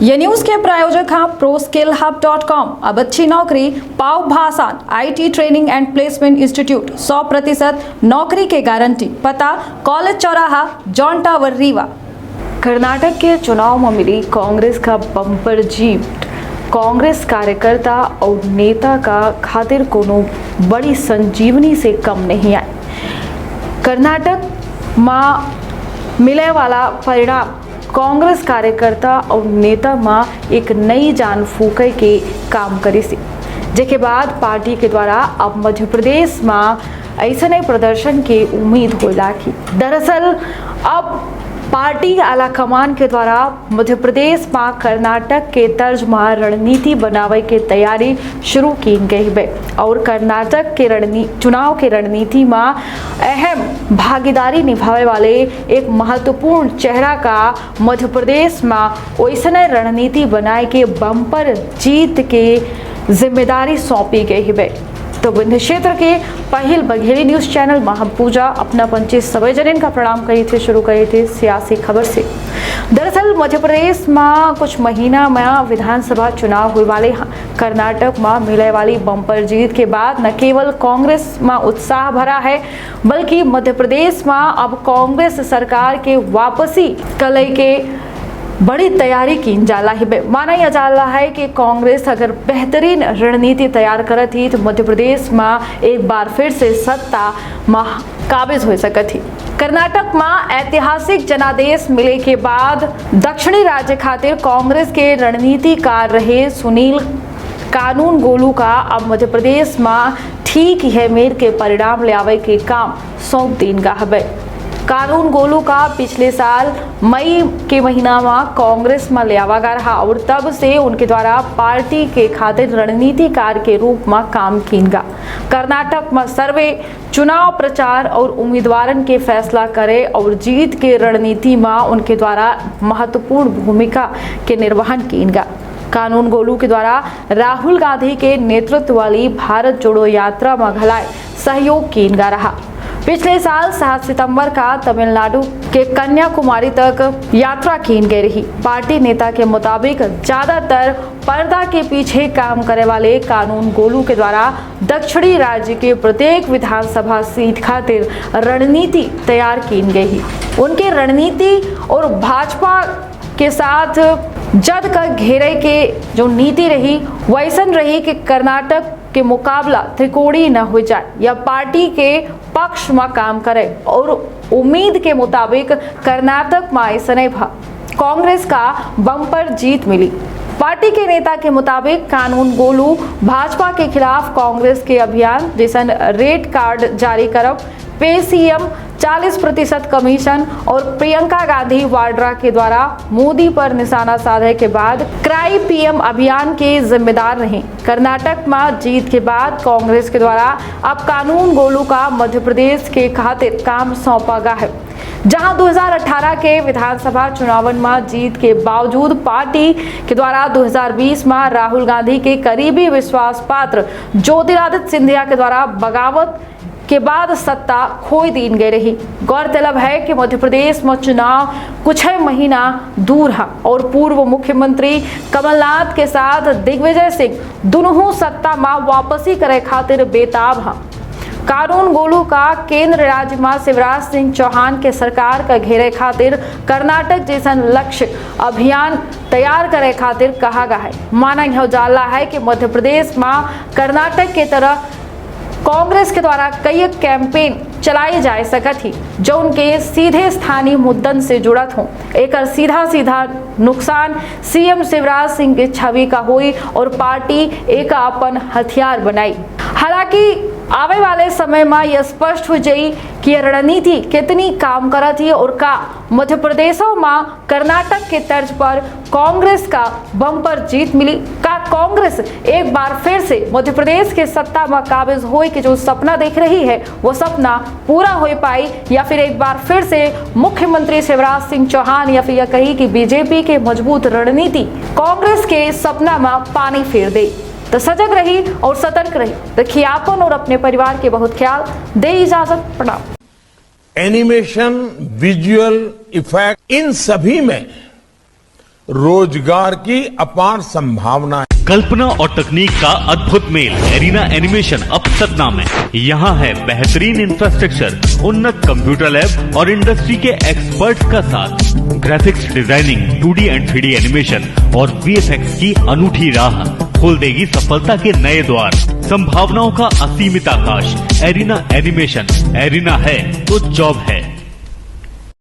ये न्यूज़ के प्रायोजक हैं ProSkillHub.com। अब अच्छी नौकरी पाओ भाषण IT training and placement institute 100% नौकरी के गारंटी। पता कॉलेज चौराहा जॉन टावर रीवा। कर्नाटक के चुनाव में मिली कांग्रेस का बम्पर जीत कांग्रेस कार्यकर्ता और नेता का खातिर कोनो बड़ी संजीवनी से कम नहीं आई। कर्नाटक में मिले वाला परिणाम कांग्रेस कार्यकर्ता और नेता में एक नई जान फूके के काम करे से, जेके बाद पार्टी के द्वारा अब मध्य प्रदेश में ऐसा नए प्रदर्शन के उम्मीद होला की। दरअसल अब पार्टी आला कमान के द्वारा मध्य प्रदेश में कर्नाटक के तर्ज में रणनीति बनावे के तैयारी शुरू की गई है और कर्नाटक के चुनाव के रणनीति में अहम भागीदारी निभाने वाले एक महत्वपूर्ण चेहरा का मध्य प्रदेश में वैसने रणनीति बनाए के बम्पर जीत के जिम्मेदारी सौंपी गई है। तो विंध्य क्षेत्र के पहल बघेली न्यूज चैनल में हम पूजा अपना पंचे सभी जन का प्रणाम कही थे शुरू करे थे सियासी खबर से। दरअसल मध्य प्रदेश में कुछ महीना में विधानसभा चुनाव हुए वाले कर्नाटक में मिले वाली बम्पर जीत के बाद न केवल कांग्रेस में उत्साह भरा है, बल्कि मध्य प्रदेश में अब कांग्रेस सरकार के वापसी कलई के बड़ी तैयारी की जाला है। माना यह जाला है कि कांग्रेस अगर बेहतरीन रणनीति तैयार करत ही तो मध्य प्रदेश में एक बार फिर से सत्ता में काबिज हो सकत ही। कर्नाटक में ऐतिहासिक जनादेश मिले के बाद दक्षिणी राज्य खातिर कांग्रेस के रणनीतिकार रहे सुनील कानूनगोलू का अब मध्य प्रदेश में ठीक है मेर के परिणाम ले आवे के काम सौंप दिन का है। कानूनगोलू का पिछले साल मई के महीना में कांग्रेस में ले आवा गया रहा और तब से उनके द्वारा पार्टी के खातिर रणनीतिकार के रूप में काम किया। कर्नाटक में सर्वे चुनाव प्रचार और उम्मीदवारन के फैसला करे और जीत के रणनीति में उनके द्वारा महत्वपूर्ण भूमिका के निर्वहन किया। कानूनगोलू के द्वारा राहुल गांधी के नेतृत्व वाली भारत जोड़ो यात्रा में घलाए सहयोग किया रहा। पिछले साल 7 सितंबर का तमिलनाडु के कन्याकुमारी तक यात्रा की गई रही। पार्टी नेता के मुताबिक ज्यादातर पर्दा के पीछे काम करने वाले कानूनगोलू के द्वारा दक्षिणी राज्य के प्रत्येक विधानसभा सीट खातिर रणनीति तैयार की गई। उनके रणनीति और भाजपा के साथ जद का घेरे के जो नीति रही वैसन रही कि कर्नाटक के मुकाबला त्रिकोणीय न हो जाए या पार्टी के पक्ष में काम करे और उम्मीद के मुताबिक कर्नाटक में ऐसा नहीं भा कांग्रेस का बम्पर जीत मिली। पार्टी के नेता के मुताबिक कानूनगोलू भाजपा के खिलाफ कांग्रेस के अभियान जैसन रेड कार्ड जारी करब, पे सीएम 40% कमीशन और प्रियंका गांधी वाड्रा के द्वारा मोदी पर निशाना साधे के बाद क्राई पीएम अभियान के जिम्मेदार रहे। कर्नाटक में जीत के बाद कांग्रेस के द्वारा अब कानूनगोलू का मध्य प्रदेश के खातिर काम सौंपा गया है। जहां 2018 के विधानसभा चुनावन में जीत के बावजूद पार्टी के द्वारा 2020 में राहुल गांधी के करीबी विश्वास पात्र ज्योतिरादित्य सिंधिया के द्वारा बगावत के बाद सत्ता खोई दी गई रही। गौरतलब है कि मध्य प्रदेश में चुनाव कुछ महीना दूर है और पूर्व मुख्यमंत्री कमलनाथ के साथ दिग्विजय सिंह दोनों सत्ता में वापसी करे खातिर बेताब हैं। कानूनगोलू का केंद्र राज्य में शिवराज सिंह चौहान के सरकार का घेरे खातिर कर्नाटक जैसन लक्ष्य अभियान तैयार करे खातिर कहा गया है। माना यह जाला है कि मध्य प्रदेश में कर्नाटक के तरह कांग्रेस के द्वारा कई कैंपेन चलाई जा सकत ही जो उनके सीधे स्थानीय मुद्दन से जुड़त हों। एक सीधा नुकसान सीएम शिवराज सिंह की छवि का हुई और पार्टी एक अपन हथियार बनाई। हालांकि आवे वाले समय में यह स्पष्ट हो जाई कि यह रणनीति कितनी काम करत ही और का मध्य प्रदेशों में कर्नाटक के तर्ज पर कांग्रेस का बम्पर जीत मिली। का कांग्रेस एक बार फिर से मध्य प्रदेश के सत्ता में काबिज होए कि जो सपना देख रही है वो सपना पूरा हो पाई, या फिर एक बार फिर से मुख्यमंत्री शिवराज सिंह चौहान या फिर यह कही कि बीजेपी के मजबूत रणनीति कांग्रेस के सपना में पानी फेर दे। तो सजग रही और सतर्क रही, रखिए आपन और अपने परिवार के बहुत ख्याल। दे इजाजत, प्रणाम। एनिमेशन, विजुअल इफेक्ट, इन सभी में रोजगार की अपार संभावना। कल्पना और तकनीक का अद्भुत मेल। एरिना एनिमेशन अब सतना में। यहाँ है बेहतरीन इंफ्रास्ट्रक्चर, उन्नत कंप्यूटर लैब और इंडस्ट्री के एक्सपर्ट्स का साथ। Graphics designing, 2D and 3D animation और VFX की अनूठी राह खोल देगी सफलता के नए द्वार। संभावनाओं का असीमित आकाश। Arena animation. एरिना है तो जॉब है।